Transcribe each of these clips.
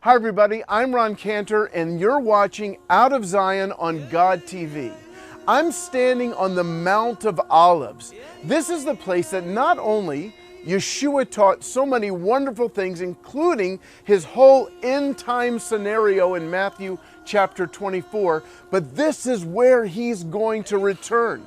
Hi everybody, I'm Ron Cantor and you're watching Out of Zion on God TV. I'm standing on the Mount of Olives. This is the place that not only Ieshua taught so many wonderful things, including his whole end time scenario in Matthew chapter 24, but this is where he's going to return.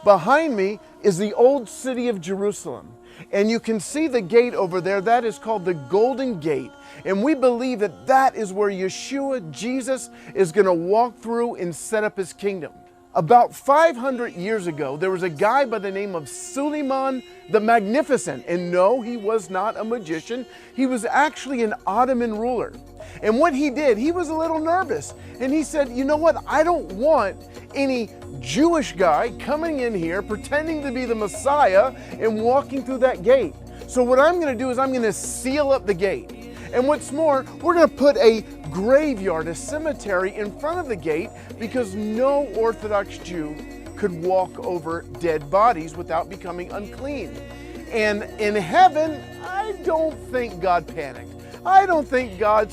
Behind me is the old city of Jerusalem. And you can see the gate over there, that is called the Golden Gate. And we believe that that is where Ieshua, Jesus, is going to walk through and set up his kingdom. About 500 years ago, there was a guy by the name of Suleiman the Magnificent. And no, he was not a magician. He was actually an Ottoman ruler. And what he did, he was a little nervous. And he said, you know what, I don't want any Jewish guy coming in here pretending to be the Messiah and walking through that gate. So what I'm going to do is I'm going to seal up the gate. And what's more, we're going to put a graveyard, a cemetery in front of the gate, because no Orthodox Jew could walk over dead bodies without becoming unclean. And in heaven, I don't think God panicked. I don't think God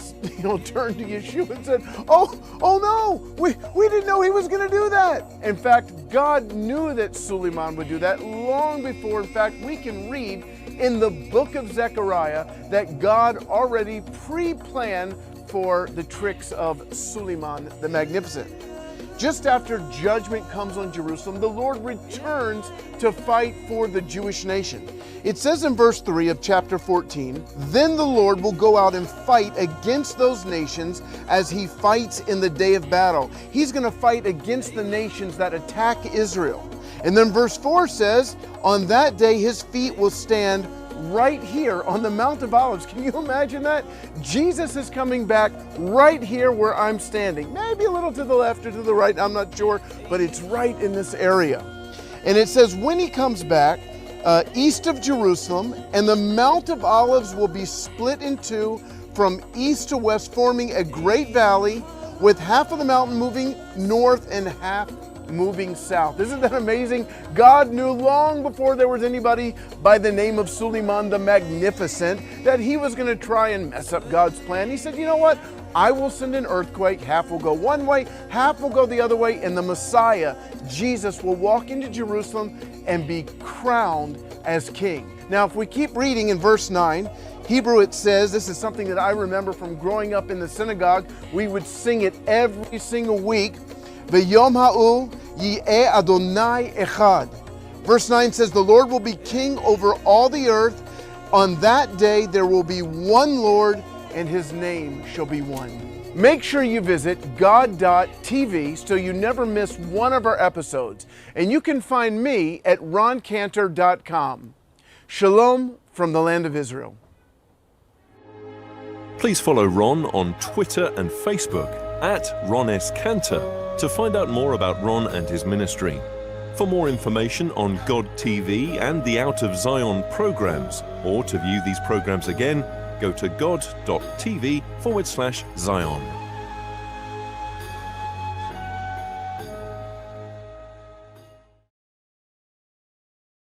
turned to Ieshua and said, oh no, we didn't know he was going to do that. In fact, God knew that Suleiman would do that long before. In fact, we can read in the book of Zechariah that God already pre-planned for the tricks of Suleiman the Magnificent. Just after judgment comes on Jerusalem, the Lord returns to fight for the Jewish nation. It says in verse 3 of chapter 14, "Then the Lord will go out and fight against those nations as he fights in the day of battle." He's going to fight against the nations that attack Israel. And then verse 4 says, "On that day his feet will stand right here on the Mount of Olives." Can you imagine that? Jesus is coming back right here where I'm standing. Maybe a little to the left or to the right, I'm not sure, but it's right in this area. And it says when he comes back, east of Jerusalem, and the Mount of Olives will be split in two from east to west, forming a great valley, with half of the mountain moving north and half moving south. Isn't that amazing? God knew long before there was anybody by the name of Suleiman the Magnificent that he was going to try and mess up God's plan. He said, you know what? I will send an earthquake. Half will go one way, half will go the other way, and the Messiah, Jesus, will walk into Jerusalem and be crowned as king. Now, if we keep reading in verse 9, Hebrew, it says, this is something that I remember from growing up in the synagogue. We would sing it every single week. V'yom ha'u yi'eh Adonai echad. Verse 9 says, the Lord will be king over all the earth. On that day there will be one Lord, and his name shall be one. Make sure you visit God.tv so you never miss one of our episodes. And you can find me at roncantor.com. Shalom from the land of Israel. Please follow Ron on Twitter and Facebook at Ron S. Cantor to find out more about Ron and his ministry. For more information on God TV and the Out of Zion programs, or to view these programs again, go to god.tv/Zion.